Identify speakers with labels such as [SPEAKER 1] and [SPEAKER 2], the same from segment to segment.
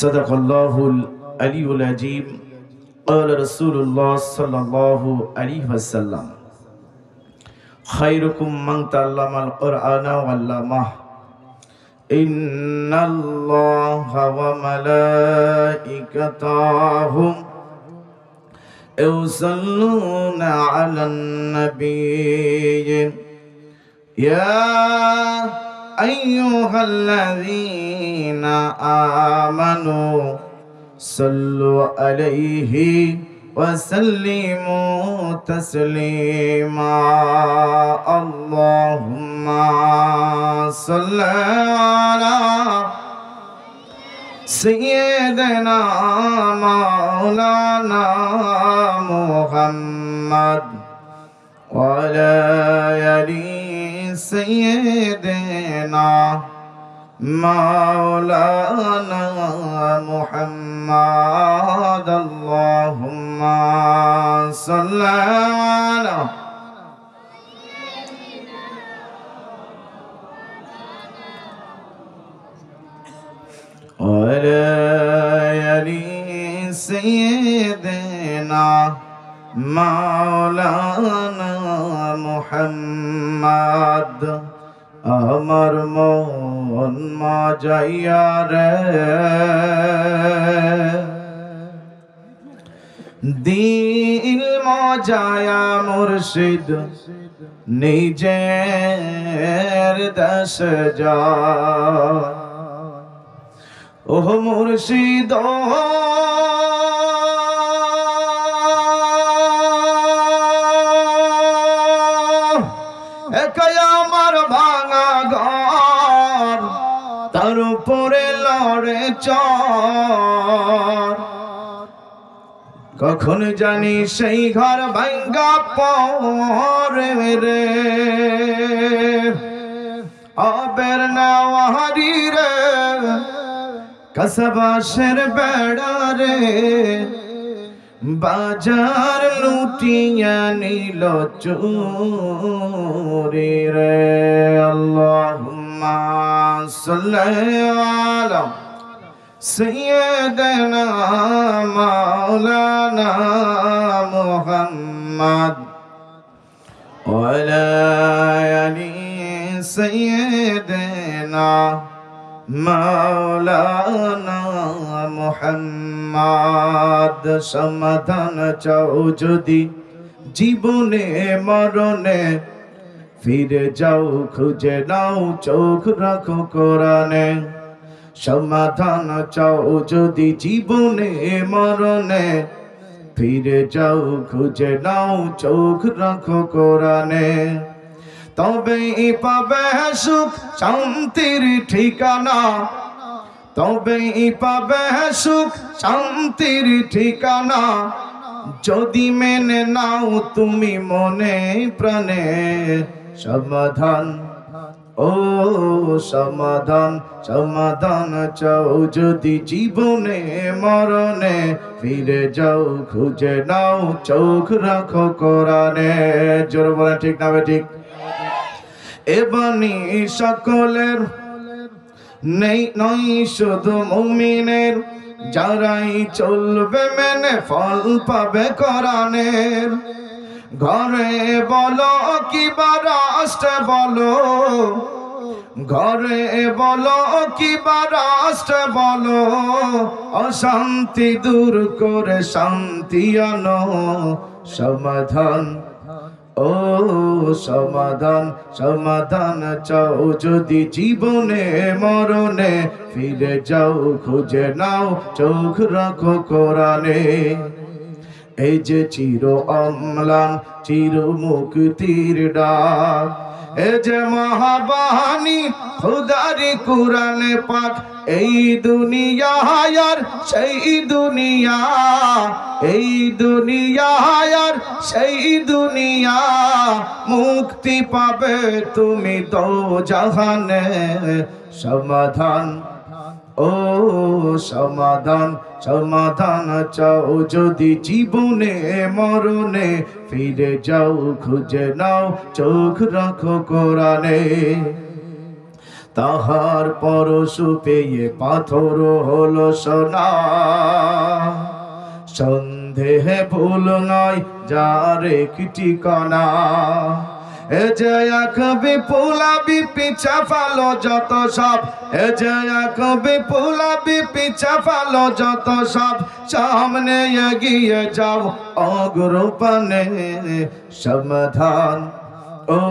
[SPEAKER 1] সাদাকাল্লাহুল আলিয়ুল আযীম। قال رسول الله صلى الله عليه وسلم خيركم من تعلم القرآن وعلمه إن الله وملائكته يصلون على النبي يا أيها الذين آمنوا صلوا عليه وسلموا تسليما اللهم صل على سيدنا مولانا محمد وعلى آل سيدنا مولانا محمد اللهم صل على وعلى آل سيدنا مولانا محمد আমার মন মাজাইয়া রে দিল মজায়া মুর্শিদ নিজের দেশ যায় ও মুর্শিদ একাই আমার ভাঙা ঘর তার উপরে লড়ে চর কখন জানি সেই ঘর ভাঙ্গা পড়ে রে আবের নাওয়ারি রে কসবাসের বেড়া রে বাজার লুটিয়া নিল চুরি রে আল্লাহুম্মা সাল্লি আলা সাইয়্যিদিনা মাওলানা মুহাম্মদ ওয়া আলা আলি সাইয়্যিদিনা মাওলানা মুহাম্মদ সমাধান চাও যদি জীবনে মরণে ফিরে যাও খুঁজে নাও চোখ রাখো কোরআনে সমাধান চাও যদি জীবনে মরণে ফিরে যাও খুঁজে নাও চোখ রাখো কোরআনে তবেই পাবে সুখ শান্তির ঠিকানা তবেই পাবে সুখ শান্তির ঠিকানা যদি মেনে নাও তুমি মনে প্রাণে সমাধান ও সমাধান সমাধান চাও যদি জীবনে মরণে ফিরে যাও খুঁজে নাও চোখ রাখো কোরআনে জোর বলে ঠিক না ঠিক এবানি সকলের নেই নই শুধু মুমিনের যারাই চলবে মেনে ফল পাবে কোরআনের ঘরে বলো কিবা রাষ্ট্রে বলো ঘরে বলো কিবা রাষ্ট্রে বলো অশান্তি দূর করে শান্তি আনো সমাধান ও সমাধান সমাধান চাও যদি জীবনে মরণে ফিরে যাও খুঁজে নাও চোখ রাখো কোরআনে এই যে চির অম্লান চির মুক্তির ডাক এ যে মহাবাণী খুদারি কুরআনে পাক এই দুনিয়া আর সেই দুনিয়া এই দুনিয়া আর সেই দুনিয়া মুক্তি পাবে তুমি দো জাহানে সমাধান ও সমাধান সমাধান চাও যদি জীবনে মরণে ফিরে যাও খুঁজে নাও চোখ রাখো কোরআনে তাহার পরশ পেয়ে পাথর হলো সোনা। সন্দেহে ভুল নয় যার একটি ঠিকানা। এ যে এক বিপুলাবি পিছা ফালো যত সব, এ যে এক বিপুলাবি পিছা ফালো যত সব, সামনে এগিয়ে যাও অগ্রপানে। সমাধান ও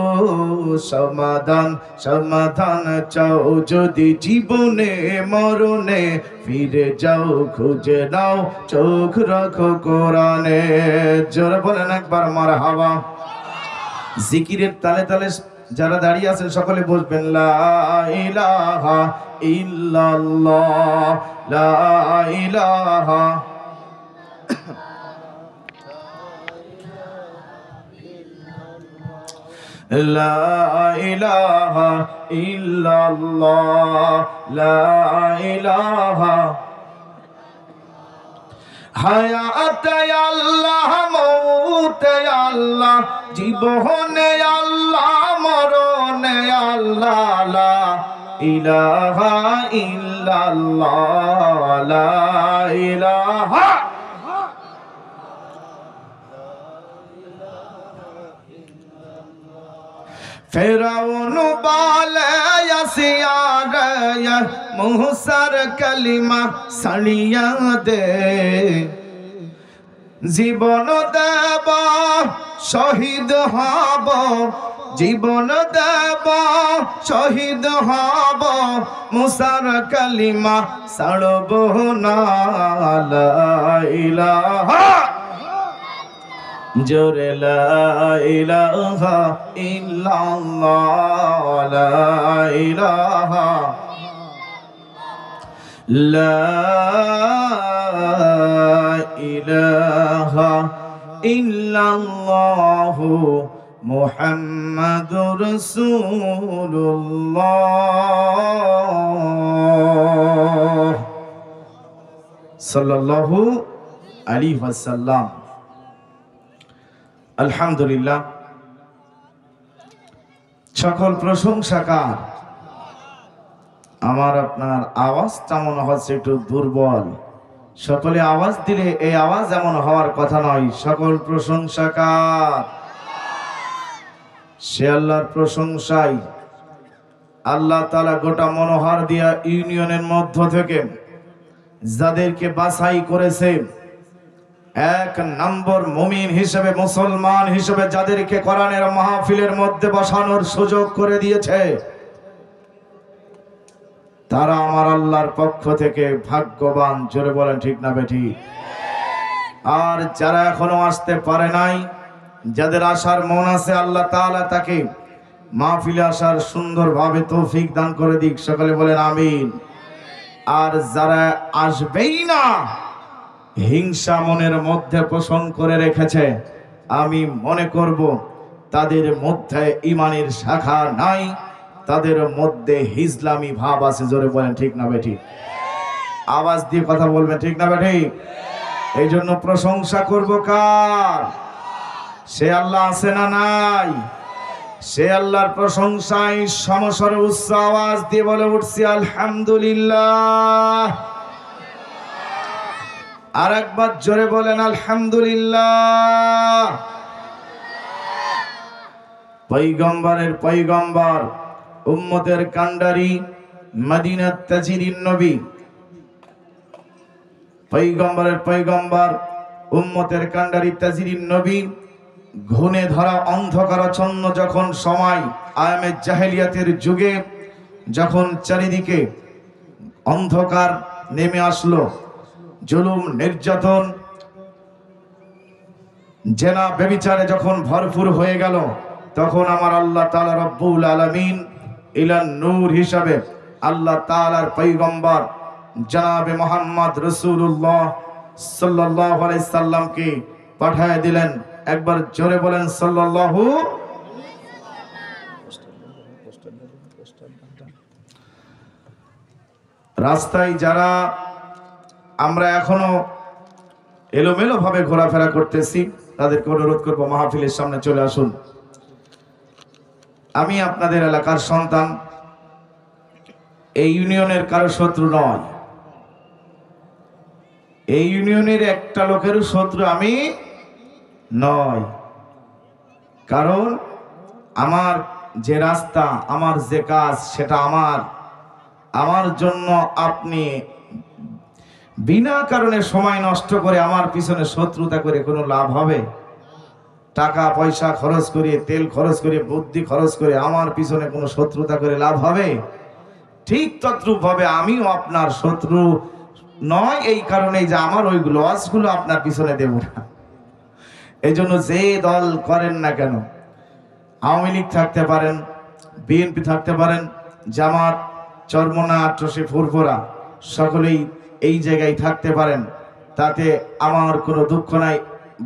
[SPEAKER 1] সমাধান, সমাধান চাও যদি জীবনে মরণে, ফিরে যাও খুঁজে নাও চোখ রাখো কোরআনে। জোরে বলেন একবার মারহাবা। জিকিরের তালে তালে যারা দাঁড়িয়ে আছেন সকলে বলবেন লা ইলাহা ইল্লাল্লাহ, লা ইলাহা। লা ইলাহা ইল্লাল্লাহ, লা ইলাহা। হায়াত আল্লাহ, মৌত আল্লাহ, জীবনে আল্লাহ, মরণে আল্লাহ। লা ইলাহা ইল্লাল্লাহ, লা ইলাহা। ফেরাউন বলে আসিয়া রে মুসার কালিমা সানিয়া দে, জীবন দেব শহীদ হব, জীবন দেব শহীদ হব, মুসার কালিমা ছাড়ব না। লা ইলাহা জোরে লা ইলাহা ইল্লাল্লাহ, লা ইলাহা, লা ইলাহা ইল্লাল্লাহ মুহাম্মাদুর রাসূলুল্লাহ সাল্লাল্লাহু আলাইহি ওয়াসাল্লাম। আলহামদুলিল্লাহ, সকল প্রশংসা কার? আমার আপনার আওয়াজটা মনে হচ্ছে একটু দুর্বল। সকলে আওয়াজ দিলে এই আওয়াজ এমন হওয়ার কথা নয়। সকল প্রশংসা কার? সে আল্লাহর প্রশংসাই আল্লাহ তাআলা গোটা মনোহর দিয়া ইউনিয়নের মধ্য থেকে যাদেরকে বাছাই করেছে, এক নম্বর মুমিন হিসেবে, মুসলমান হিসেবে যাদেরকে কোরআনের মাহফিলের মধ্যে বসানোর সুযোগ করে দিয়েছে, তারা আমার আল্লাহর পক্ষ থেকে ভাগ্যবান। জোরে বলেন ঠিক না বেঠিক? আর যারা এখনো আসতে পারে নাই, যাদের আসার মন আছে, আল্লাহ তাআলা তাকে মাহফিলে আসার সুন্দরভাবে তৌফিক দান করে দিক। সকলে বলেন আমিন। আর যারা আসবেই না, হিংসা মনের মধ্যে পোষণ করে রেখেছে, আমি মনে করব তাদের মধ্যে ঈমানের শাখা নাই, তাদের মধ্যে ইসলামী ভাব আছে। জোরে বলেন ঠিক না বেঠিক? আওয়াজ দিয়ে কথা বলবেন ঠিক না বেঠিক? এই জন্য প্রশংসা করব কার? সে আল্লাহ আছে না নাই? সে আল্লাহর প্রশংসায় সমস্বরে উচ্চ আওয়াজ দিয়ে বলে উঠছি আলহামদুলিল্লাহ। আর একবার জোরে বলেন আলহামদুলিল্লাহ। পয়গম্বরের পয়গম্বর, উম্মতের কান্ডারি, মদিনার তাজিরিন নবী, পয়গম্বরের পয়গম্বর, উম্মতের কান্ডারি, তাজিরিন নবী, ঘুণে ধরা অন্ধকারাচ্ছন্ন যখন সময়, আয়ামে জাহেলিয়াতের যুগে যখন চারিদিকে অন্ধকার নেমে আসলো, জুলুম, নির্যাতন, জেনা ব্যভিচারে যখন ভরপুর হয়ে গেল, তখন আমার আল্লাহ তাআলা রব্বুল আলামিন ইলান নূর হিসাবে আল্লাহ তাআলার পয়গম্বর জনাবে মুহাম্মদ রাসূলুল্লাহ সাল্লাল্লাহু আলাইহি সাল্লামকে পাঠিয়ে দিলেন। একবার জোরে বলেন সাল্লাল্লাহু। রাস্তায় যারা আমরা এখনো এলোমেলো ভাবে ঘোরাফেরা করতেছি, তাদেরকে অনুরোধ করবো মাহফিলের সামনে চলে আসুন। আমি আপনাদের এলাকার সন্তান, এই ইউনিয়নের কারো শত্রু নয়, এই ইউনিয়নের একটা লোকেরও শত্রু আমি নয়। কারণ আমার যে রাস্তা, আমার যে কাজ, সেটা আমার জন্য আপনি বিনা কারণে সময় নষ্ট করে আমার পিছনে শত্রুতা করে কোনো লাভ হবে? টাকা পয়সা খরচ করে, তেল খরচ করে, বুদ্ধি খরচ করে আমার পিছনে কোনো শত্রুতা করে লাভ হবে? ঠিক তদ্রূপ ভাবে আমিও আপনার শত্রু নয়, এই কারণেই যে আমার ওই লসগুলো আপনার পিছনে দেব না। এই জন্য যে দল করেন না কেন, আওয়ামী লীগ থাকতে পারেন, বিএনপি থাকতে পারেন, জামাত, চরমনা, আট্রসি, ফুরফুরা, সকলেই এই জায়গায় থাকতে পারেন, তাতে আমার কোনো দুঃখ নাই।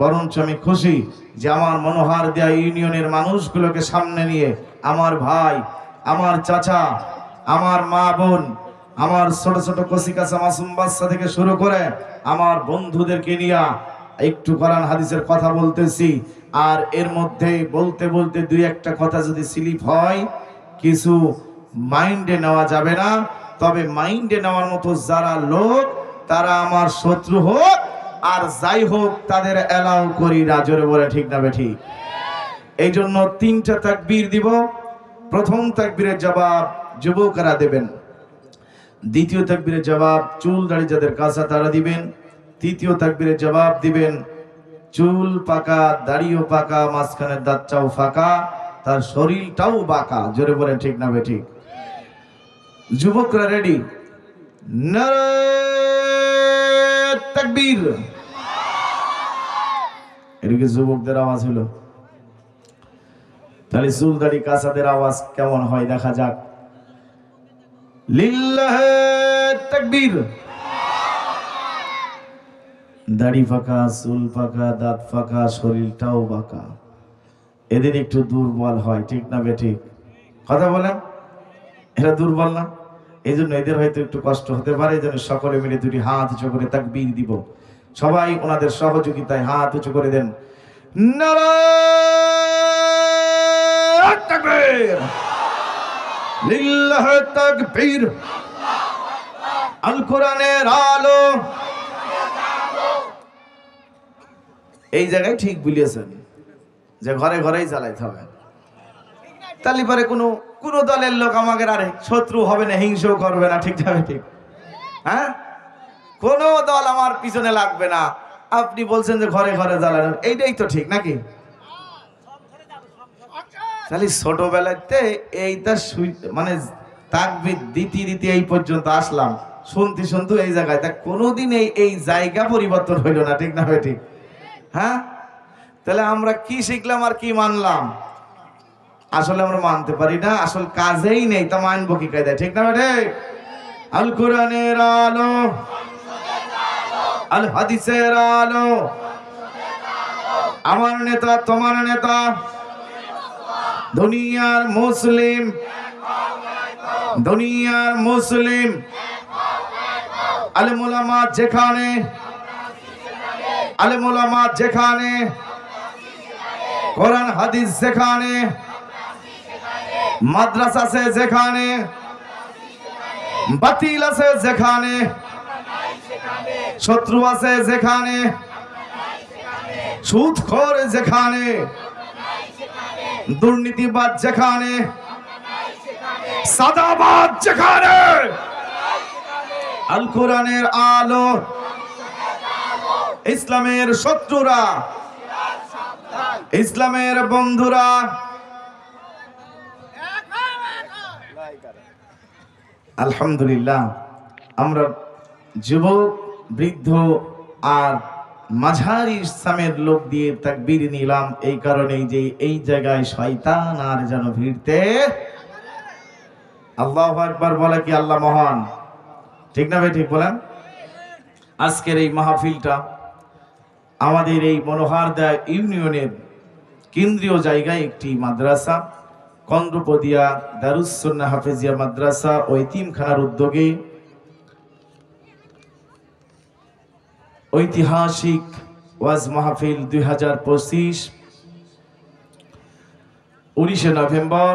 [SPEAKER 1] বরঞ্চ আমি খুশি যে আমার মনোহার দেয়া ইউনিয়নের মানুষগুলোকে সামনে নিয়ে আমার ভাই, আমার চাচা, আমার মা বোন, আমার ছোট ছোট কচিকাচা মাসুম বাচ্চা থেকে শুরু করে আমার বন্ধুদেরকে নিয়ে একটু কোরআন হাদিসের কথা বলতেছি। আর এর মধ্যে বলতে বলতে দুই একটা কথা যদি স্লিপ হয়, কিছু মাইন্ডে নেওয়া যাবে না। তবে মাইন্ডে নেওয়ার মতো যারা লোক, তারা আমার শত্রু হোক আর যাই হোক, তাদের অ্যালাউ করি না। জোরে বলে ঠিক না বেঠিক? এই জন্য 3টা তাকবীর দিব। প্রথম তাকবীরের জবাব যুবকরা দেবেন, দ্বিতীয় তাকবীরের জবাব চুল দাড়ি যাদের কাঁচা তারা দিবেন, তৃতীয় তাকবীরের জবাব দিবেন চুল পাকা, দাড়িও পাকা, মাঝখানের দাঁতটাও ফাঁকা, তার শরীরটাও বাঁকা। জোরে বলেন ঠিক না বেঠিক? যুবকরা রেডি? নারে তাকবীর। এদিকে যুবকদের আওয়াজ হলো, তাহলে চুল দাড়ি কাঁচাদের আওয়াজ কেমন হয় দেখা যাক। লিল্লাহে তাকবীর। দাড়ি ফাঁকা, চুল ফাঁকা, দাঁত ফাঁকা, শরীরটাও বাঁকা, এদের একটু দুর্বল হয়, ঠিক না বেঠিক? কথা বলেন, এরা দুর্বল না? এই জন্য এদের হয়তো একটু কষ্ট হতে পারে। এই জন্য সকলে মিলে দুটি হাত উঁচু করে তাকবীর দিব। সবাই ওনাদের সহযোগিতায় হাত উঁচু করে দেন। নারে তাকবীর, লিল্লাহে তাকবীর। আল কোরআনের আলো। এই জায়গায় ঠিক বুঝিয়েছেন যে ঘরে ঘরেই চালাইতে হবে। তাহলে পরে কোনো দলের লোক আমাকে আরে শত্রু হবে না, হিংসাও করবে না, ঠিক যাবে? ঠিক, হ্যাঁ? কোন দল আমার পিছনে লাগবে না। আপনি বলছেন যে ঘরে ঘরে জ্বালানো, এইটাই তো ঠিক নাকি? তাহলে ছোটবেলাতে এইটা মানে তাকবীর দিতে দিতে এই পর্যন্ত আসলাম, শুনতে শুনতে এই জায়গায়, তা কোনোদিন এই জায়গা পরিবর্তন হইল না, ঠিক না ভাই? ঠিক, হ্যাঁ? তাহলে আমরা কি শিখলাম আর কি মানলাম? আসলে আমরা মানতে পারি না, আসল কাজেই নেই, তা মানবো কি কায়দায়, ঠিক না ভাই? আল কোরআনের আলো, আল হাদিসের আলো, আমার নেতা তোমার নেতা, দুনিয়ার মুসলিম, দুনিয়ার মুসলিম, আলেম ওলামা যেখানে, আলেম ওলামা যেখানে, কোরআন হাদিস যেখানে, মাদ্রাসা আছে যেখানে, বাতিল আছে যেখানে, শত্রু আছে যেখানে, সুদখোর যেখানে, দুর্নীতিবাদ যেখানে, সাদাবাদ যেখানে, আল কোরআনের আলো, ইসলামের শত্রুরা, ইসলামের বন্ধুরা, আলহামদুলিল্লাহ আমরা যুবক, বৃদ্ধ আর মাঝারি ইসলামের লোক দিয়ে তাকবীর নিলাম এই কারণেই যে এই জায়গায় শয়তান আর যেন ভিড়তে। আল্লাহু আকবার বলে কি আল্লাহ মহান, ঠিক না ভাই? ঠিক বলেন। আজকের এই মাহফিলটা আমাদের এই মনোহারদা ইউনিয়নের কেন্দ্রীয় জায়গায় একটি মাদ্রাসা, কন্দ্রপদিয়া দারুস সুন্নাহ হাফেজিয়া মাদ্রাসা ও এতিমখানার উদ্যোগে ঐতিহাসিক ওয়াজ মাহফিল 2025 19শে নভেম্বর।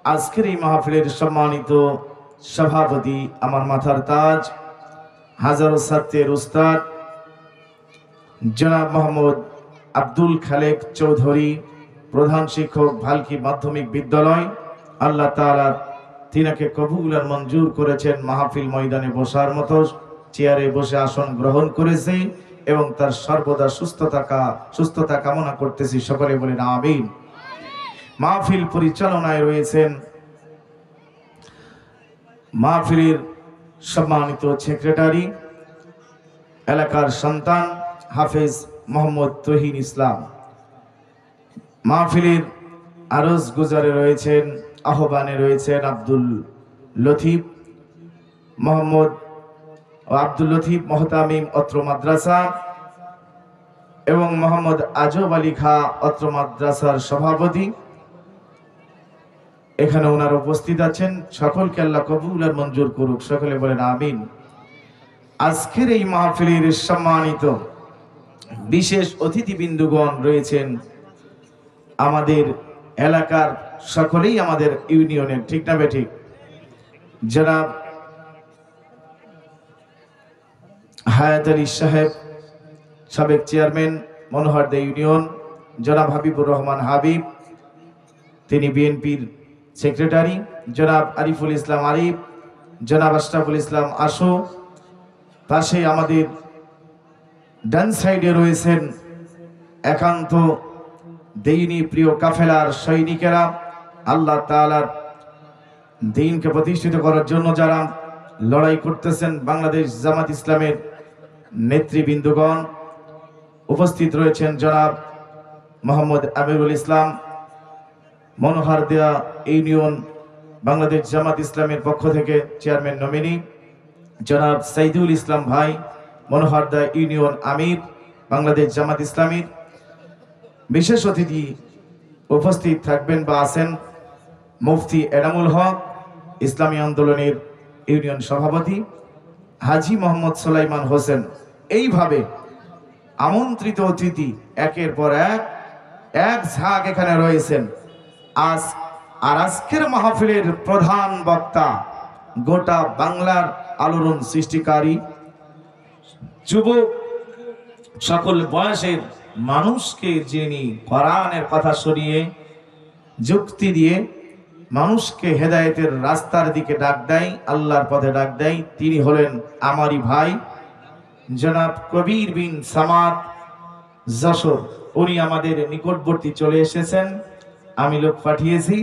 [SPEAKER 1] আজকের এই মাহফিলের সম্মানিত সভাপতি, আমার মাথার তাজ, হাজারো ছাত্রের উস্তাদ জনাব মোহাম্মদ আব্দুল খালেক চৌধুরী, প্রধান শিক্ষক, ভালকি মাধ্যমিক বিদ্যালয়। আল্লাহ তাআলা তিনাকে কবুল আর মঞ্জুর করেছেন, মাহফিল ময়দানে বসার মতো চেয়ারে বসে আসন গ্রহণ করেছে এবং তার সর্বদা সুস্থতা কামনা করতেছি। সকলে বলেন আমিন। মাহফিল পরিচালনায় রয়েছেন মাহফিলের সম্মানিত সেক্রেটারি, এলাকার সন্তান হাফেজ মোহাম্মদ তহিন ইসলাম। মাহফিলের আরজ গুজারে রয়েছেন, আহ্বানে রয়েছেন আব্দুল লতিফ মহতামিম অত্র মাদ্রাসা এবং মোহাম্মদ আজব আলী খা অত্র মাদ্রাসার সভাপতি। এখানে ওনার উপস্থিত আছেন, সকলকে আল্লাহ কবুল আর মঞ্জুর করুক। সকলে বলেন আমিন। আজকের এই মাহফিলের সম্মানিত বিশেষ অতিথিবৃন্দগণ রয়েছেন আমাদের এলাকার, সকলেই আমাদের ইউনিয়নের, ঠিক না বেঠিক? জনাব হায়াত আলী সাহেব, সাবেক চেয়ারম্যান মনোহরদা ইউনিয়ন, জনাব হাবিবুর রহমান হাবিব, তিনি বিএনপির সেক্রেটারি, জনাব আরিফুল ইসলাম আরিফ, জনাব আশরাফুল ইসলাম আশু। পাশে আমাদের ডান সাইডে রয়েছেন একান্ত দ্বীনি প্রিয় কাফেলার সৈনিকেরা, আল্লাহ তাআলার দ্বীনকে প্রতিষ্ঠিত করার জন্য যারা লড়াই করতেছেন, বাংলাদেশ জামাত ইসলামের নেতৃবৃন্দগণ। উপস্থিত রয়েছেন জনাব মোহাম্মদ আমিরুল ইসলাম, মনোহরদিয়া ইউনিয়ন বাংলাদেশ জামাত ইসলামের পক্ষ থেকে চেয়ারম্যান নমিনি, জনাব সাইদুল ইসলাম ভাই, মনোহরদা ইউনিয়ন আমির, বাংলাদেশ জামাত ইসলামীর। বিশেষ অতিথি উপস্থিত থাকবেন বা আছেন মুফতি এনামুল হক, ইসলামী আন্দোলনের ইউনিয়ন সভাপতি, হাজী মোহাম্মদ সুলাইমান হোসেন। এইভাবে আমন্ত্রিত অতিথি একের পর এক ঝাঁক এখানে রয়েছেন। আজকের মাহফিলের প্রধান বক্তা, গোটা বাংলার আলোড়ন সৃষ্টিকারী, যুবক সকল বয়সের মানুষকে যিনি কোরআনের কথা শুনিয়ে যুক্তি দিয়ে মানুষকে হেদায়েতের রাস্তার দিকে ডাক দেয়, আল্লাহর পথে ডাক দেয়, তিনি হলেন আমারই ভাই জনাব কবির বিন সামাদ যশোর। উনি আমাদের নিকটবর্তী চলে এসেছেন, আমি লোক পাঠিয়েছি।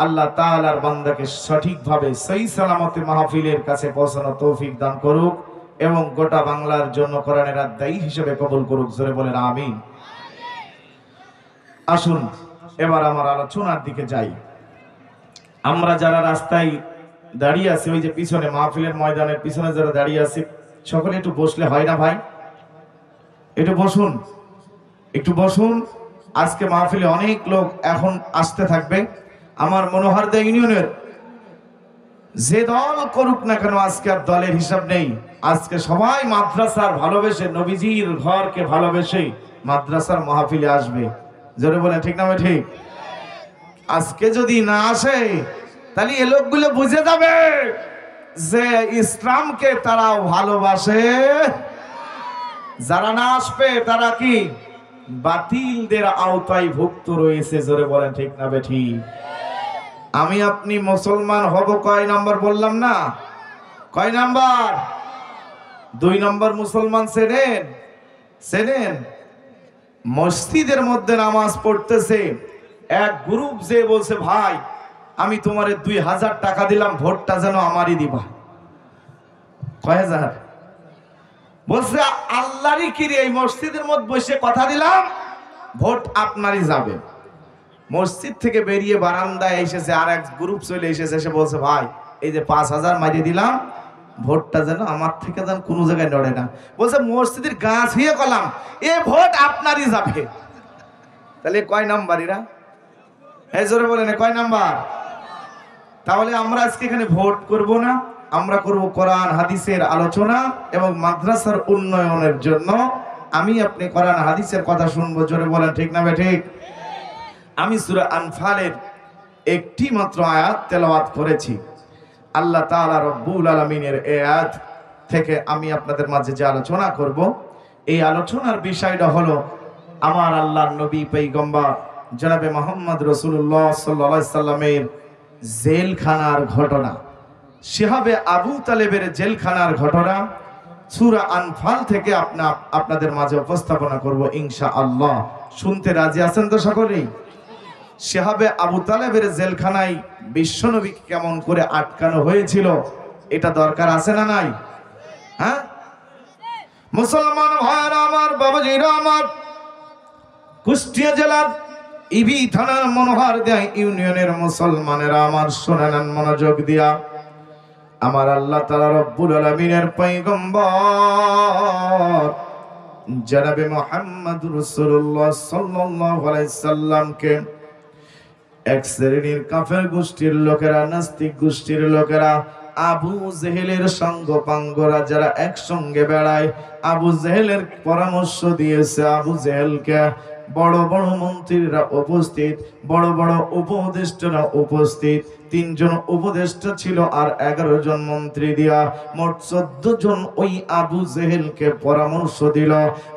[SPEAKER 1] আল্লাহ তাআলার বান্দাকে সঠিকভাবে সহি সালামতে মাহফিলের কাছে পৌঁছানোর তৌফিক দান করুক এবং গোটা বাংলার জন্য কোরআনের আদায়ী হিসেবে কবুল করুক। জোরে বলেন আমিন। আসুন এবার আমার আলোচনার দিকে যাই। আমরা যারা রাস্তায় দাঁড়িয়ে আছি, ওই যে পিছনে মাহফিলের ময়দানের পিছনে যারা দাঁড়িয়ে আছি, সকলে একটু বসলে হয় না ভাই? একটু বসুন, একটু বসুন। আজকে মাহফিলে অনেক লোক এখন আসতে থাকবে। আমার মনোহরদা ইউনিয়নের যে দল করুক না কেন, আজকে আর দলের হিসাব নেই। আজকে সবাই মাদ্রাসার ভালোবেসে, নবীজির ঘরকে ভালোবেসে মাদ্রাসার মাহফিলে আসবে। জোরে বলে ঠিক না? ঠিক। আজকে যদি না আসে তাহলে এ লোকগুলো বুঝে যাবে যে ইসলামকে তারাও ভালোবাসে। যারা না আসবে তারা কি বাতিলদের আওতায় ভুক্ত রয়েছে। জোরে বলেন ঠিক না বেঠিক? আমি আপনি মুসলমান হব কয় নাম্বার বললাম না? কয় নাম্বার? 2 নম্বর মুসলমান। চেনেন? মসজিদের মধ্যে নামাজ পড়তেছে, এক গ্রুপ যে বলছে ভাই আমি তোমারে 2000 টাকা দিলাম, ভোটটা যেন আমারই দিবা। কয় হাজার? বলছে আল্লাহরই কিরে, এই মসজিদের মধ্যে বসে কথা দিলাম, ভোট আপনারই যাবে। মসজিদ থেকে বেরিয়ে বারান্দায় এসেছে আর এক গ্রুপ চলে এসেছে, এসে বলছে ভাই এই যে 5000 মারিয়ে দিলাম, ভোটটা যেন আমার থেকে যেন কোনো জায়গায় নড়ে না। বলছে মসজিদের গাছ হয়ে কলাম, এ ভোট আপনারই যাবে। তাহলে কয় নাম্বারিরা? এই জোরে বলেন কয় নাম্বার? তাহলে আমরা আজকে এখানে ভোট করব না, আমরা করব কোরআন হাদিসের আলোচনা এবং মাদ্রাসার উন্নয়নের জন্য। আমি আপনি কোরআন হাদিসের কথা শুনবো। জোরে বলেন ঠিক না ঠিক? আমি সূরা আনফালের একটি মাত্র আয়াত তেলাওয়াত করেছি। আল্লাহ তাআলা রব্বুল আলামিনের এই আয়াত থেকে আমি আপনাদের মাঝে যে আলোচনা করব, এই আলোচনার বিষয়টা হলো আমার আল্লাহর নবী পয়গম্বর জনাবে মুহাম্মদ রাসূলুল্লাহ সাল্লাল্লাহু আলাইহি সাল্লামের জেলখানার ঘটনা, শিহাবে আবু তালেবের জেলখানার ঘটনা সূরা আনফাল থেকে আপনাদের মাঝে উপস্থাপনা করব ইনশাআল্লাহ। শুনতে রাজি আছেন তো সকলেই? শিহাবে আবু তালেবের জেলখানায় বিশ্বনবী কেমন করে আটকানো হয়েছিল, এটা দরকার আছে না নাই? হ্যাঁ মুসলমান ভাইরা আমার, বাবাজিরা আমার, কুষ্টিয়া জেলার ইবি থানার মনোহরদিয়া ইউনিয়নের মুসলমানেরা আমার, শুনে নেন মনোযোগ দিয়া। আমার আল্লাহ তাআলা রব্বুল আলামিনের পয়গম্বর জনাবে মুহাম্মদুর রাসূলুল্লাহ সাল্লাল্লাহু আলাইহি সাল্লামকে এক শ্রেণীর কাফের গোষ্ঠীর লোকেরা, নাস্তিক গোষ্ঠীর লোকেরা, আবু জেহেলের সঙ্গপাঙ্গরা যারা একসঙ্গে বেড়ায়, আবু জেহেলের পরামর্শ দিয়েছে। আবু জেহেলকে বড় বড় মন্ত্রীরা উপস্থিত, বড় বড় উপদেষ্টারা উপস্থিত, 3 জন উপদেষ্টা ছিল আর 11 জন মন্ত্রী দিয়া মোট 14 জন ওই আবু জেহেলকে পরামর্শ দিল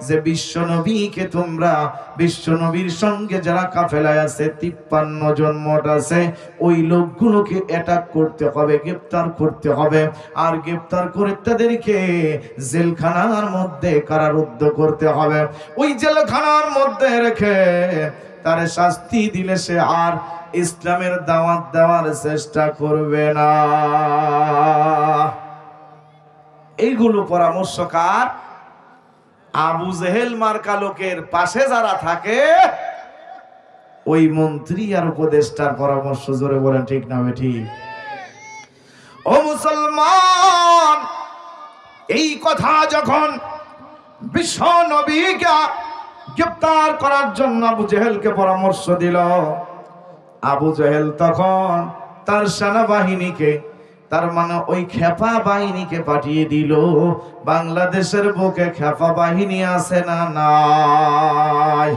[SPEAKER 1] যে বিশ্বনবীকে তোমরা, বিশ্বনবীর সঙ্গে যারা কাফেলায় আছে 53 জন মোট আছে, ওই লোকগুলোকে অ্যাটাক করতে হবে, গ্রেফতার করতে হবে। আর গ্রেফতার করে তাদেরকে জেলখানার মধ্যে কারারুদ্ধ করতে হবে। ওই জেলখানার মধ্যে রেখে তারে শাস্তি দিলে সে আর ইসলামের দাওয়াত দেওয়ার চেষ্টা করবে না। এইগুলো পরামর্শকার আবু জেহেল মার্কা লোকের পাশে যারা থাকে ওই মন্ত্রী আর উপদেষ্টার পরামর্শ। জোরে বলেন ঠিক না ঠিক? ও মুসলমান, এই কথা যখন বিশ্ব নবীকে গ্রেফতার করার জন্য আবু জেহেলকে পরামর্শ দিল, আবু জেহেল তখন তার সেনাবাহিনীকে, তার মানে ওই খেপা বাহিনীকে পাঠিয়ে দিল। বাংলাদেশের বুকে খেপা বাহিনী আছে না নাই?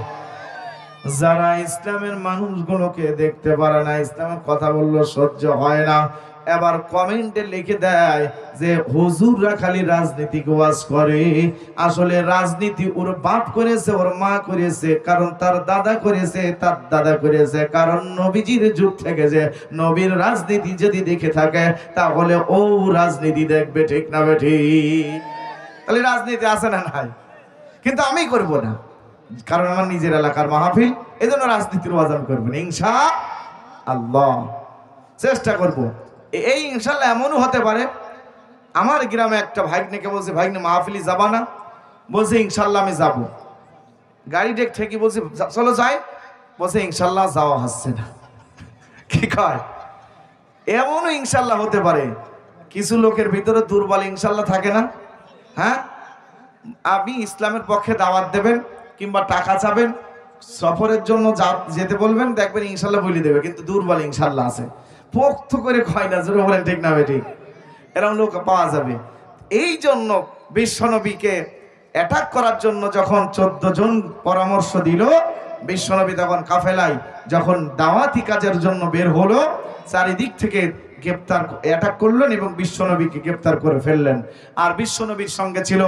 [SPEAKER 1] যারা ইসলামের মানুষগুলোকে দেখতে পারে না, ইসলামের কথা বললো সহ্য হয় না, এবার কমেন্টে লিখে দেয় যে হুজুররা খালি রাজনীতি ওয়াজ করে। আসলে রাজনীতি ওর বাপ করেছে, ওর মা করেছে, কারণ তার দাদা করেছে, তার দাদা করেছে। কারণ নবীজির যুগ থেকে যে নবীর রাজনীতি যদি দেখে থাকে তাহলে ও রাজনীতি দেখবে, ঠিক না ঠিক? তাহলে রাজনীতি আছে না নাই? কিন্তু আমি করব না, কারণ আমার নিজের এলাকার মাহফিল, এই জন্য রাজনীতির ওয়াজ আমি করবো না ইনশাআল্লাহ। চেষ্টা করব। এই ইনশাআল্লাহ এমনও হতে পারে আমার গ্রামে একটা ভাগ্নেকে বলছে, ভাগ্নে মাহফিলি যাবা না? বলছে ইনশাআল্লাহ আমি যাব। গাড়ি ডেক থেকে বলছে চলো যাই, বলছে ইনশাআল্লাহ যাওয়া হচ্ছে না। কি কয়? এমনও ইনশাআল্লাহ হতে পারে। কিছু লোকের ভিতরে দুর্বল ইনশাআল্লাহ থাকে না? হ্যাঁ, আপনি ইসলামের পক্ষে দাওয়াত দেবেন কিংবা টাকা চাবেন, সফরের জন্য যেতে বলবেন, দেখবেন ইনশাআল্লাহ বলে দেবে, কিন্তু দুর্বল ইনশাআল্লাহ আছে, পোক্ত করে কয় না। জোরে বলেন ঠিক না ঠিক? এরকম লোক পাওয়া যাবে। এই জন্য বিশ্বনবীকে অ্যাটাক করার জন্য যখন 14 জন পরামর্শ দিল, বিশ্বনবী তখন কাফেলায় যখন দাওয়াতি কাজের জন্য বের হলো, চারিদিক থেকে গ্রেফতার অ্যাটাক করলেন এবং বিশ্বনবীকে গ্রেফতার করে ফেললেন। আর বিশ্বনবীর সঙ্গে ছিল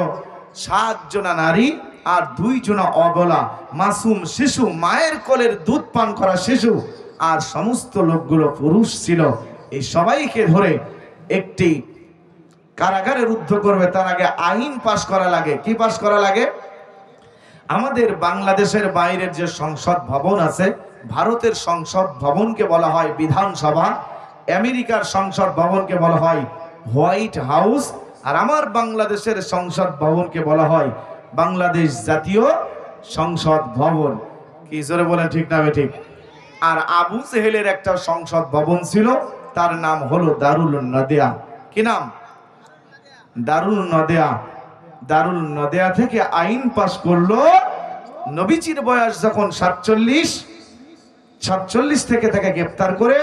[SPEAKER 1] 7 জনা নারী আর 2 জনা অবলা মাসুম শিশু, মায়ের কোলের দুধ পান করা শিশু, আর সমস্ত লোকগুলো পুরুষ ছিল। এই সবাইকে ধরে একটি কারাগারে রুদ্ধ করবে, তার আগে আইন পাশ করা লাগে। কি পাশ করা লাগে? আমাদের বাংলাদেশের বাইরের যে সংসদ ভবন আছে, ভারতের সংসদ ভবনকে বলা হয় বিধানসভা, আমেরিকার সংসদ ভবনকে বলা হয় হোয়াইট হাউস, আর আমার বাংলাদেশের সংসদ ভবনকে বলা হয় বাংলাদেশ জাতীয় সংসদ ভবন। কি জোরে বলেন ঠিক না ঠিক? আর আবু জেহেলের একটা সংসদ ভবন ছিল, তার নাম হলো দারুল নদিয়া। কি নাম? দারুল নদিয়া। দারুল নদিয়া থেকে আইন পাশ করলো। নবীজির বয়স যখন 47 থেকে তাকে গ্রেফতার করে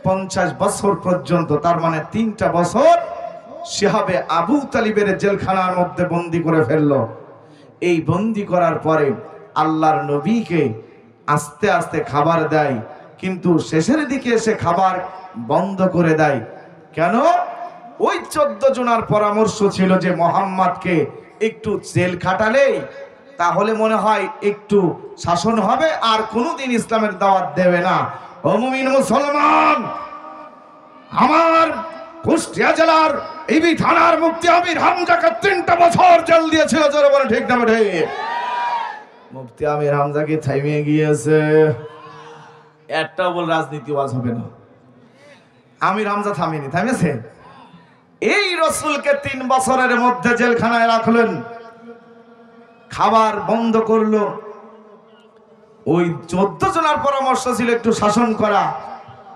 [SPEAKER 1] 50 বছর পর্যন্ত, তার মানে 3টা বছর শিহাবে আবু তালিবের জেলখানার মধ্যে বন্দী করে ফেললো। এই বন্দী করার পরে আল্লাহর নবীকে আস্তে আস্তে খাবার দেয়, কিন্তু শেষের দিকে এসে খাবার বন্ধ করে দেয়। কেন? ওই 14 জনার পরামর্শ ছিল যে মোহাম্মদকে একটু জেল খাটালেই তাহলে মনে হয় একটু শাসন হবে, আর কোনোদিন ইসলামের দাওয়াত দেবে না। ও মুমিন মুসলমান, আমার কুষ্টিয়া জেলার ইবি থানার মুফতি আমির হামজাকে 3টা বছর জেল দিয়েছিল, জোরে বলে ঠিক না বেঠে? মুফতি আমির হামজা কি থামিয়ে গিয়েছে? একটাও বল রাজনীতিবাজ হবে না, আমির হামজা থামেনি, থামেছে? এই রসুলকে 3 বছরের মধ্যে জেলখানায় রাখলেন, খাবার বন্ধ করলো। ওই 14 জনের পরামর্শ ছিল একটু শাসন করা,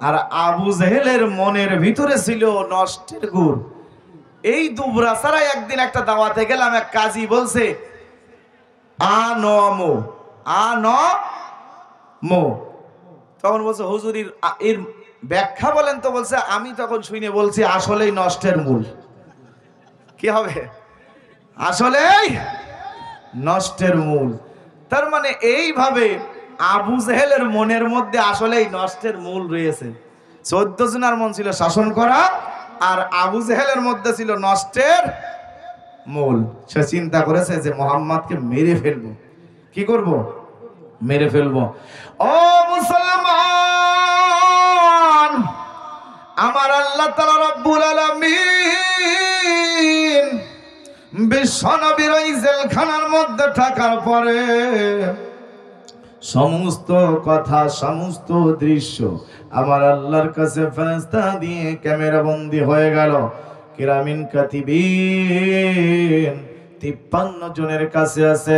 [SPEAKER 1] আর আবু জেহেলের মনের ভিতরে ছিল নষ্টের গুড়। এই দুবরা ছাড়াই একদিন একটা দাওয়াতে গেলাম, এক কাজী বলছে আনমো, তখন বলছে হুজুরির এর ব্যাখ্যা বলেন তো। বলছে আমি তখন শুনে বলছি আসলেই নষ্টের মূল। কি হবে? আসলেই নষ্টের মূল। তার মানে এইভাবে আবু জেহেলের মনের মধ্যে আসলেই নষ্টের মূল রয়েছে। 14 জনের মন ছিল শাসন করা, আর আবু জেহেলের মধ্যে ছিল নষ্টের মূল। সে চিন্তা করেছে যে মোহাম্মদকে মেরে ফেলবো। কি করব? মেরে ফেলবো। ও মুসলমান, আমার আল্লাহ তাআলা রব্বুল আলামিন বিশ্ব নবীর ওই জেলখানার মধ্যে থাকার পরে সমস্ত কথা, সমস্ত দৃশ্য আমার আল্লাহর কাছে ফেরেশতা দিয়ে ক্যামেরা বন্দী হয়ে গেল। কিরামিন কাতিবিন 53 জনের কাছে আছে,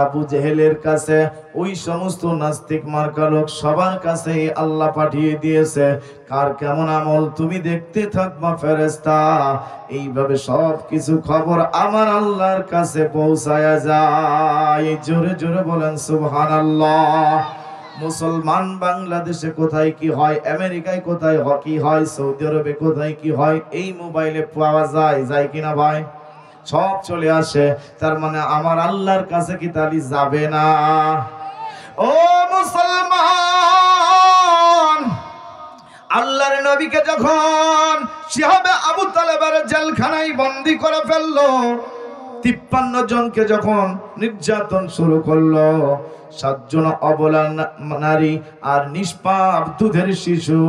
[SPEAKER 1] আবু জেহেলের কাছে, ওই সমস্ত নাস্তিক মার্কা লোক সবার কাছে আল্লাহ পাঠিয়ে দিয়েছে। কার কেমন আমল তুমি দেখতে থাকবা ফেরেশতা। এইভাবে সব কিছু খবর আমার আল্লাহর কাছে পৌঁছায়া যায়। জোরে জোরে বলেন সুবহানাল্লাহ। মুসলমান বাংলাদেশে কোথায় কি হয়, আমেরিকায় কোথায় কি হয়, সৌদি আরবে কোথায় কি হয়, এই মোবাইলে পাওয়া যায়, যায় কিনা ভাই? সব চলে আসে। তার মানে আমার আল্লাহর কাছে কি তালি যাবে না? ও মুসলমান, আল্লাহর নবীকে যখন শিহাবে আবু তালেবের জেলখানায় বন্দী করে ফেললো, 53 জনকে যখন নির্যাতন শুরু করলো, 7 জন অবলা নারী আর নিষ্পাপ দুধের শিশু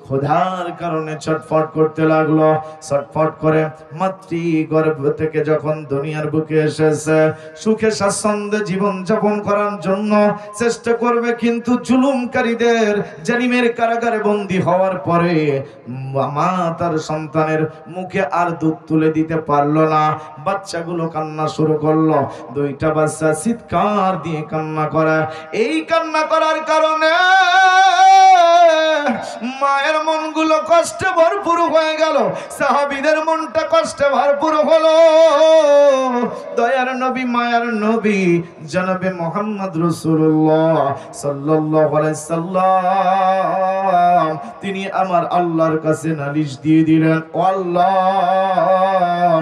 [SPEAKER 1] ক্ষুধার কারণে ছটফট করতে লাগলো। ছটফট করে মাতৃ গর্ভ থেকে যখন দুনিয়ার বুকে এসেছে, সুখে স্বাচ্ছন্দ্যে জীবন যাপন করার জন্য চেষ্টা করবে, কিন্তু জুলুমকারীদের জালিমের কারাগারে বন্দী হওয়ার পরে মা তার সন্তানের মুখে আর দুধ তুলে দিতে পারলো না। বাচ্চাগুলো কান্না শুরু করলো। 2টা বাচ্চা চিৎকার দিয়ে কান্না করে। এই কান্না করার কারণে মায়ের মনগুলো কষ্টে ভরপুর হয়ে গেল, সাহাবীদের মনটা কষ্টে ভরপুর হলো। দয়ার নবী, মায়ার নবী জনাবে মুহাম্মদ রাসূলুল্লাহ সাল্লাল্লাহু আলাইহি সাল্লাম তিনি আমার আল্লাহর কাছে নালিশ দিয়ে দিলেন, ও আল্লাহ,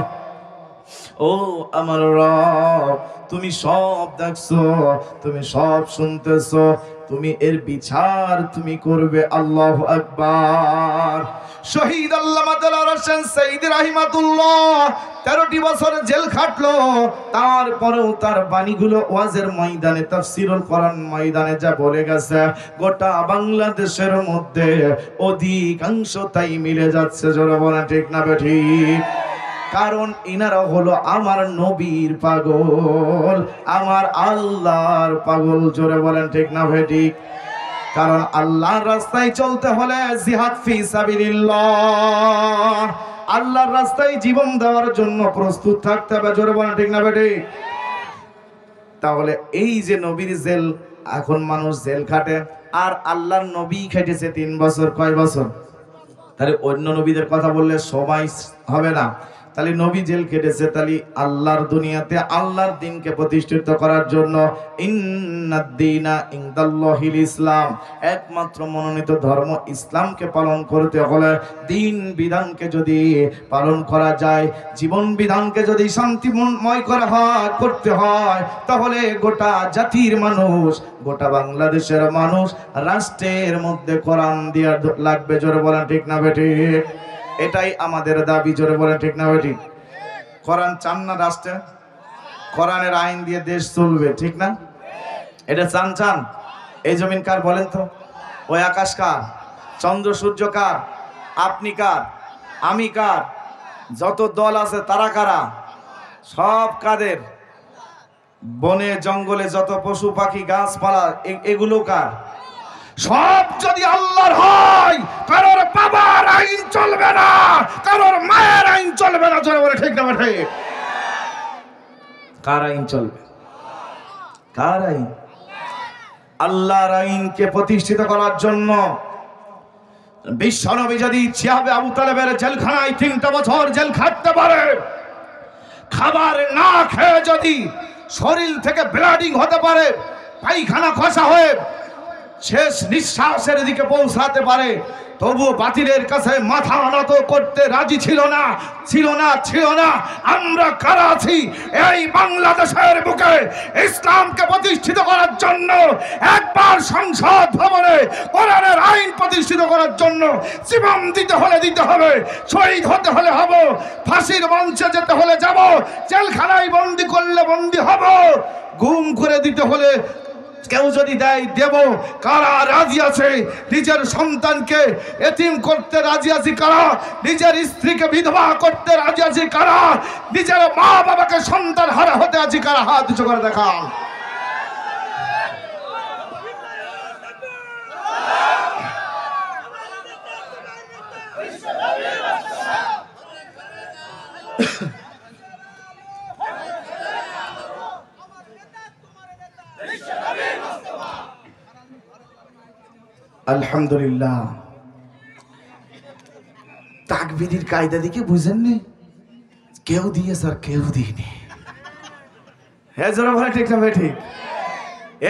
[SPEAKER 1] ও আমার রব, তুমি সব দেখছো, তুমি সব শুনতেছো, তুমি এর বিচার তুমি করবে। আল্লাহু আকবার। শহীদ আল্লামা দেলোয়ার হোসেন সাইদি রাহিমাতুল্লাহ 13টি বছর জেল খাটলো। তারপরেও তার বাণীগুলো ওয়াজের ময়দানে, তাফসীরুল কোরআন ময়দানে যা বলে গেছে, গোটা বাংলাদেশের মধ্যে অধিকাংশ তাই মিলে যাচ্ছে। জোরে বলেন ঠিক না ঠিক? কারণ ইনারা হলো আমার নবীর পাগল, আমার আল্লাহর পাগল। জোরে বলেন ঠিক না ঠিক? কারণ আল্লাহর রাস্তায় চলতে হলে জিহাদ ফি সাবিলিল্লাহ, আল্লাহর রাস্তায় জীবন দেওয়ার জন্য প্রস্তুত থাকতে হবে। জোরে বলেন ঠিক না ঠিক? তাহলে এই যে নবীর জেল, এখন মানুষ জেল খাটে, আর আল্লাহর নবী খেটেছে 3 বছর। কয় বছর? তাহলে অন্য নবীদের কথা বললে সবাই হবে না। তাহলে নবী জেল কেটেছে, তাহলে আল্লাহর দুনিয়াতে আল্লাহর দ্বীনকে প্রতিষ্ঠিত করার জন্য ইন্নাদ-দীনা ইনদাল্লাহিল ইসলাম, একমাত্র মনোনীত ধর্ম ইসলামকে পালন করতে হলে, দ্বীন বিধানকে যদি পালন করা যায়, জীবন বিধানকে যদি শান্তিময় করা হয়, করতে হয়, তাহলে গোটা জাতির মানুষ, গোটা বাংলাদেশের মানুষ রাষ্ট্রের মধ্যে কোরআন দিয়া লাগবে। জোরে বলেন ঠিক না ঠিক? এটাই আমাদের দাবি। জোরে বলে ঠিক না ঠিক? কোরআন চান না রাষ্ট্রে? কোরআনের আইন দিয়ে দেশ চলবে, ঠিক না? এটা চান? চান? এই জমিন কার বলেন তো? ওই আকাশ কার? চন্দ্র সূর্য কার? আপনি কার? আমি কার? যত দল আছে তারা কারা? সব কাদের? বনে জঙ্গলে যত পশু পাখি গাছপালা এগুলো কার? সব যদি আল্লাহর হয়, কারোর বাবার আইন চলবে না, কারোর মায়ের আইন চলবে না। জোরে বলে ঠিক না ঠিক? কার আইন চলবে? কার আইন? আল্লাহর আইনকে প্রতিষ্ঠিত করার জন্য বিশ্বনবী যদি ইচ্ছে হবে আবু তালেবের জেলখানায় 3টা বছর জেল খাটতে পারে, খাবার না খেয়ে যদি শরীর থেকে ব্লিডিং হতে পারে, পায়খানা খসা হয়ে শেষ নিঃশ্বাসের দিকে পৌঁছাতে পারে, তবুও বাতিলের কাছে মাথা নত করতে রাজি ছিল না, ছিল না, ছিল না। আমরা কারা আছি এই বাংলাদেশের বুকে ইসলামকে প্রতিষ্ঠিত করার জন্য? একবার সংসদ ভবনে কোরআনের আইন প্রতিষ্ঠিত করার জন্য জীবন দিতে হলে দিতে হবে, শহীদ হতে হলে হব, ফাঁসির মঞ্চে যেতে হলে যাব, জেলখানায় বন্দি করলে বন্দি হব, গুম করে দিতে হলে কেউ যদি দেয় দেব। কারা রাজি আছে নিজের সন্তানকে এতিম করতে রাজি আছে? কারা নিজের স্ত্রীকে বিধবা করতে রাজি আছে? কারা নিজের মা বাবাকে সন্তান হারা হতে আছে? কারা? হাত উঁচু করে দেখান। আলহামদুলিল্লাহ। তাকবীরের কায়দা দিকে বুঝেননি? কেউ দিয়েছে আর কেউ দিইনি। হ্যাঁ জোরে বলে ঠিক না ভাই ঠিক?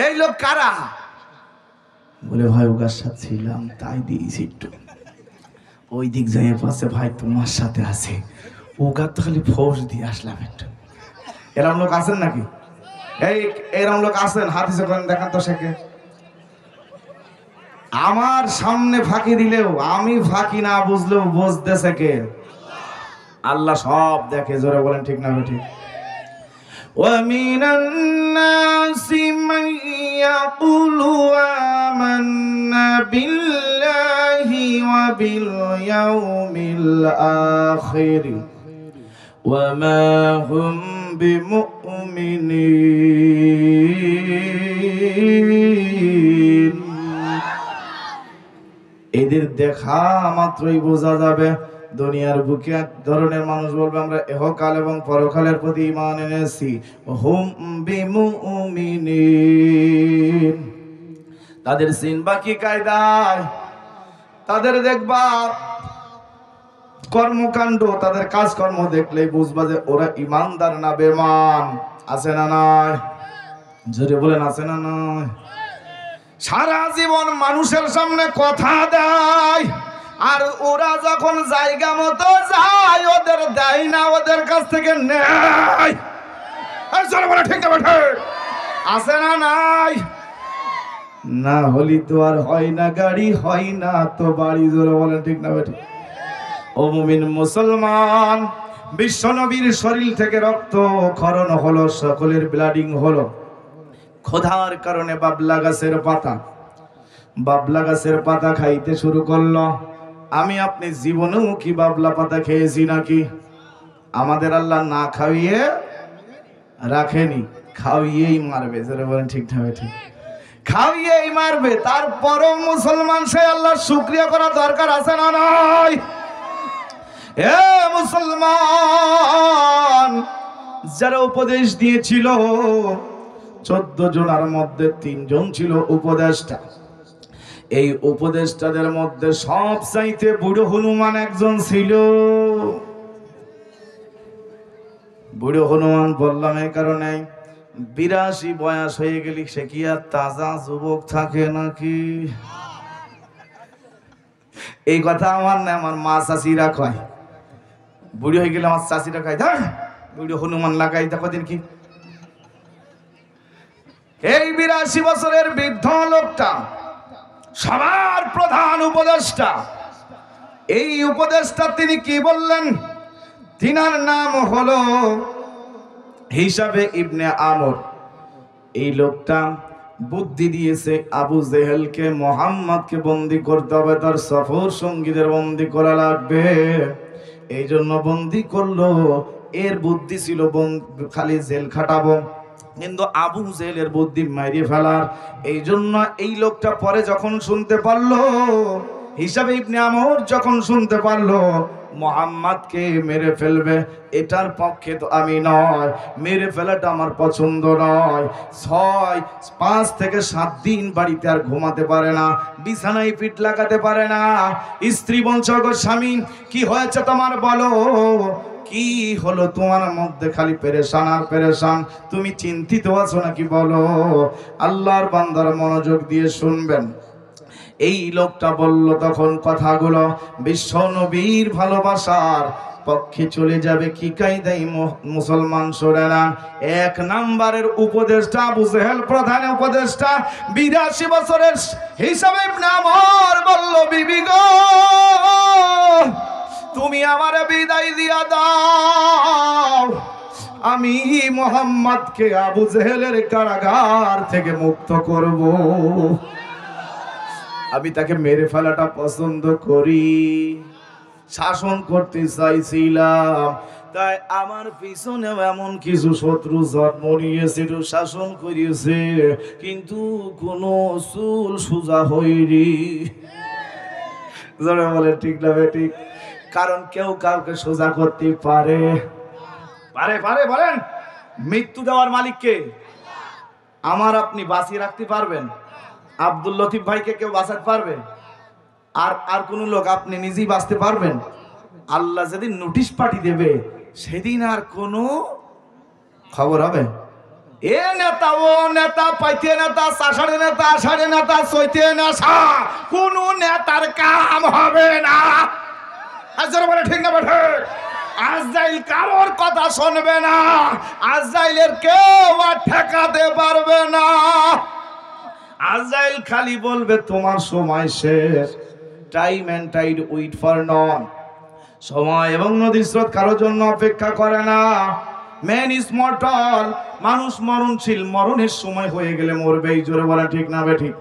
[SPEAKER 1] এই লোক কারা? বলে ভাই ওগার সাথে ছিলাম তাই দিয়েছি একটু। ওই দিক যাই পাশে ভাই তোমার সাথে আছে, ওগার তো খালি ফোর্স দিয়ে আসলাম একটু। এরম লোক আছেন নাকি? এরম লোক আছেন? হাদিসে করেন দেখান তো শেখে। আমার সামনে ফাঁকি দিলেও আমি ফাঁকি না বুঝলেও বুঝতেছে কে? আল্লাহ সব দেখে। জোরে বলেন ঠিক না ঠিক? وَمِنَ النَّاسِ مَن يَقُولُ آمَنَّا بِاللَّهِ وَبِالْيَوْمِ الْآخِرِ وَمَا هُمْ بِمُؤْمِنِينَ। এদের দেখা মাত্রই বোঝা যাবে দুনিয়ার বুকে এক ধরনের মানুষ বলবে আমরা ইহকাল এবং পরকালের প্রতি ঈমান এনেছি, হুম বিমুমিনিন। তাদের চিনবা কি কায়দায়? তাদের দেখবা কর্মকাণ্ড, তাদের কাজকর্ম দেখলেই বুঝবা যে ওরা ঈমানদার না বেঈমান। আছে না নয়? জোরে বলেন আছে না নয়? সারা জীবন মানুষের সামনে কথা দেয়, আর ওরা যখন জায়গা মতো যায় ওদের দেয় না, ওদের কাছ থেকে নেয়। জোরে বলে ঠিক না ঠিক? আছে না নাই? না হলি তো আর হয় না গাড়ি, হয় না তো বাড়ি। জোরে বলেন ঠিক না ঠিক? ও মুমিন মুসলমান, বিশ্বনবীর শরীর থেকে রক্ত ক্ষরণ হলো, সকলের ব্লিডিং হলো। ক্ষুধার কারণে বাবলা গাছের পাতা খাইতে শুরু করলো। আমি আপনি জীবনেও কি বাবলা পাতা খেয়েছি নাকি? আমাদের আল্লাহ না খাইয়ে রাখেনি, খাওয়িয়েই মারবে। জোরে বলেন ঠিক না ঠিক? খাওয়িয়েই মারবে। তারপরও মুসলমান সে আল্লাহর শুকরিয়া করা দরকার আছে না নাই? এ মুসলমান, যারা উপদেশ দিয়েছিল 14 জনের মধ্যে 3 জন ছিল উপদেষ্টা। এই উপদেষ্টাদের মধ্যে সবচাইতে বুড়ো হনুমান একজন ছিল। বুড়ো হনুমান বললাম এই কারণে, 82 বয়স হয়ে গেলি সে কি আর তাজা যুবক থাকে নাকি? এই কথা আমার না, আমার মা চাচিরা কয়। বুড়ি হয়ে গেলে আমার চাচিরা কয় ধর বুড়ো হনুমান লাগাই দেখো দিন কি। এই 82 বছরের বৃদ্ধ লোকটা সবার প্রধান উপদেষ্টা, এই উপদেশটা তিনি কি বললেন? তিনার নাম হলো হিসাবে ইবনে আমর। এই লোকটা বুদ্ধি দিয়েছে আবু জেহেলকে, মোহাম্মদকে বন্দি করতে হবে, তার সফর সঙ্গীদের বন্দি করা লাগবে। এই জন্য বন্দি করলো। এর বুদ্ধি ছিল খালি জেল খাটাবো, কিন্তু আবু জেহেলের বুদ্ধি মাইরে ফেলার। এই জন্য এই লোকটা পরে যখন শুনতে পারলো, হিসাবে ইবনে আমর যখন শুনতে পারলো মোহাম্মদকে মেরে ফেলবে, এটার পক্ষে তো আমি নয়, মেরে ফেলাটা আমার পছন্দ নয়। 5 থেকে 7 দিন বাড়িতে আর ঘুমাতে পারে না, বিছানায় পিঠ লাগাতে পারে না। স্ত্রী বলছে, গো স্বামী কি হয়েছে তোমার, বলো কি হলো? তোমার মধ্যে খালি পেরেশান আর পেরেশান, তুমি চিন্তিত আছো নাকি বলো? আল্লাহর বান্দার মনোযোগ দিয়ে শুনবেন। এই লোকটা বলল তখন কথাগুলো বিশ্ব নবীর ভালোবাসার পক্ষে চলে যাবে। কি কায়দায় মুসলমান সরে না। 1 নম্বরের উপদেশটা আবু জেহেল, প্রধান উপদেশটা 82 বছরের হিসাবে ইবনে আমর বলল, বিবি গো তুমি আমারে বিদায় দিয়া দাও, আমি মুহাম্মদকে আবু জেহেলের কারাগার থেকে মুক্ত করব। আমি তাকে মেরে ফেলাটা পছন্দ করি, শাসন করতে চাইছিলাম, তাই আমার পিছনে এমন কিছু শত্রু জন্ম নিয়েছে, শাসন করিয়েছে, কিন্তু কোনো চুল সোজা হয়নি। যারা বলে ঠিক না ঠিক, কারণ কেউ কাউকে সোজা করতে পারে পারে পারে বলেন? মৃত্যু দেওয়ার মালিককে আমার আপনি বাঁচিয়ে রাখতে পারবেন? আব্দুল লতিফ ভাইকে কেউ বাঁচাতে পারবে? আর কোন লোক? আপনি নিজেই বাঁচতে পারবেন? আল্লাহ যেদিন নোটিশ পাঠিয়ে দেবে সেদিন আর কোনো খবর হবে? এ নেতা ও নেতা, পাইতে নেতা, সাসারে নেতা, আষাঢ়ে নেতা, চৈতে নেতা, কোন নেতার কাম হবে না। আজরা বলে ঠিক না বেঠে? আজরাইল কারোর কথা শুনবে না, আজরাইলের কেউ আর ঠেকাতে পারবে না। আজরাইল খালি বলবে তোমার সময় শেষ। Time and tide wait for none. সময় এবং নদীর স্রোত কারোর জন্য অপেক্ষা করে না। ম্যান ইজ মর্টাল, মানুষ মরণশীল, মরণের সময় হয়ে গেলে মরবে। এই জোরে বলা ঠিক না বেঠিক?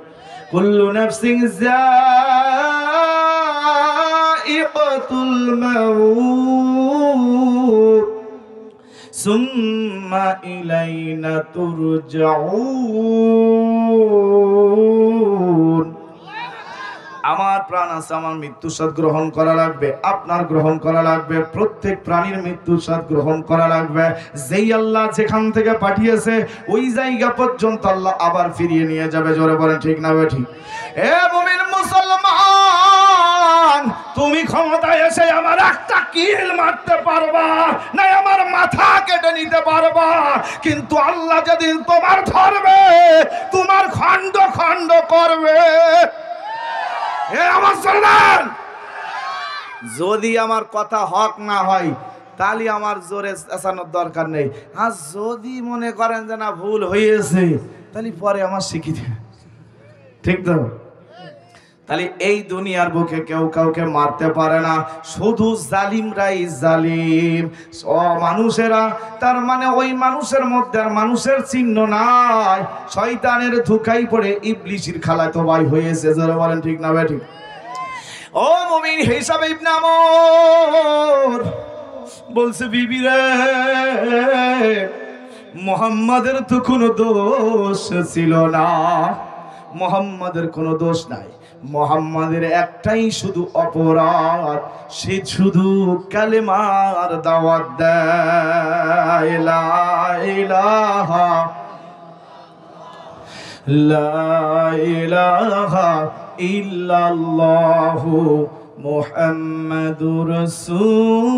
[SPEAKER 1] কুল্লু নাফসিন যায়িকাতুল মাউত সুম্মা ইলাইনা তুরজাউন। আমার প্রাণ আছে, আমার মৃত্যুর স্বাদ গ্রহণ করা লাগবে, আপনার গ্রহণ করা লাগবে, প্রত্যেক প্রাণীর মৃত্যুর স্বাদ গ্রহণ করা লাগবে। যেই আল্লাহ যেখান থেকে পাঠিয়েছে ওই জায়গা পর্যন্ত আল্লাহ আবার ফিরিয়ে নিয়ে যাবে। জোরে বলেন ঠিক না ঠিক? এ মুমিন মুসলমান, তুমি ক্ষমতায় এসে আমার একটা কিল মারতে পারবা না, আমার মাথা কেটে নিতে পারবা, কিন্তু আল্লাহ যেদিন তোমার ধরবে তোমার খণ্ড খণ্ড করবে। যদি আমার কথা হক না হয় তাহলে আমার জোরে চেঁচানোর দরকার নেই। আর যদি মনে করেন যে না ভুল হয়েছে তাহলে পরে আমার শিখিতে, ঠিক তো? তাহলে এই দুনিয়ার বুকে কেউ কাউকে মারতে পারে না, শুধু জালিমরাই জালিম। মানুষেরা, তার মানে ওই মানুষের মধ্যে আর মানুষের চিহ্ন নাই, শয়তানের ধোঁকায় পড়ে ইবলিসের খালাতো ভাই হয়েছে। যারা বলেন ঠিক না ঠিক? ও মুমিন হিসাবে ইবনে আমর বলছে, বিবি রে মুহাম্মাদের তো কোনো দোষ ছিল না, মুহাম্মাদের কোনো দোষ নাই, মুহাম্মাদের একটাই শুধু অপরাধ, সে শুধু কালেমার দাওয়াত দেয়, লা ইলাহা লা ইলাহা ইল্লাল্লাহু মুহাম্মাদুর রাসূলুল্লাহ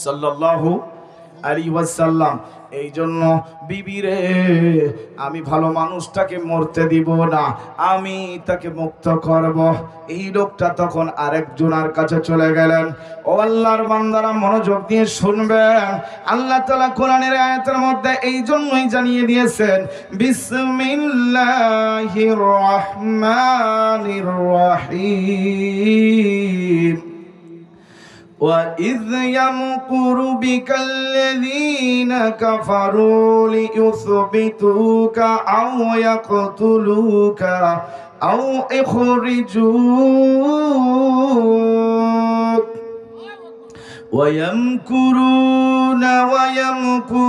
[SPEAKER 1] সাল্লাল্লাহু আলাইহি ওয়াসাল্লাম। এই জন্য বিবি রে, আমি ভালো মানুষটাকে মরতে দিব না, আমি তাকে মুক্ত করব। এই লোকটা তখন আরেকজনের কাছে চলে গেলেন। ও আল্লাহর বান্দারা মনোযোগ দিয়ে শুনবেন, আল্লাহ তাআলা কোরআনের আয়াতের মধ্যে এই জন্যই জানিয়ে দিয়েছেন, বিসমিল্লাহির রহমানির রহিম। وَإِذْ يَمْكُرُ بِكَ الَّذِينَ كَفَرُوا لِيُثْبِتُوكَ أَوْ يَقْتُلُوكَ أَوْ يُخْرِجُوكَ وَيَمْكُرُونَ وَيَمْكُرُ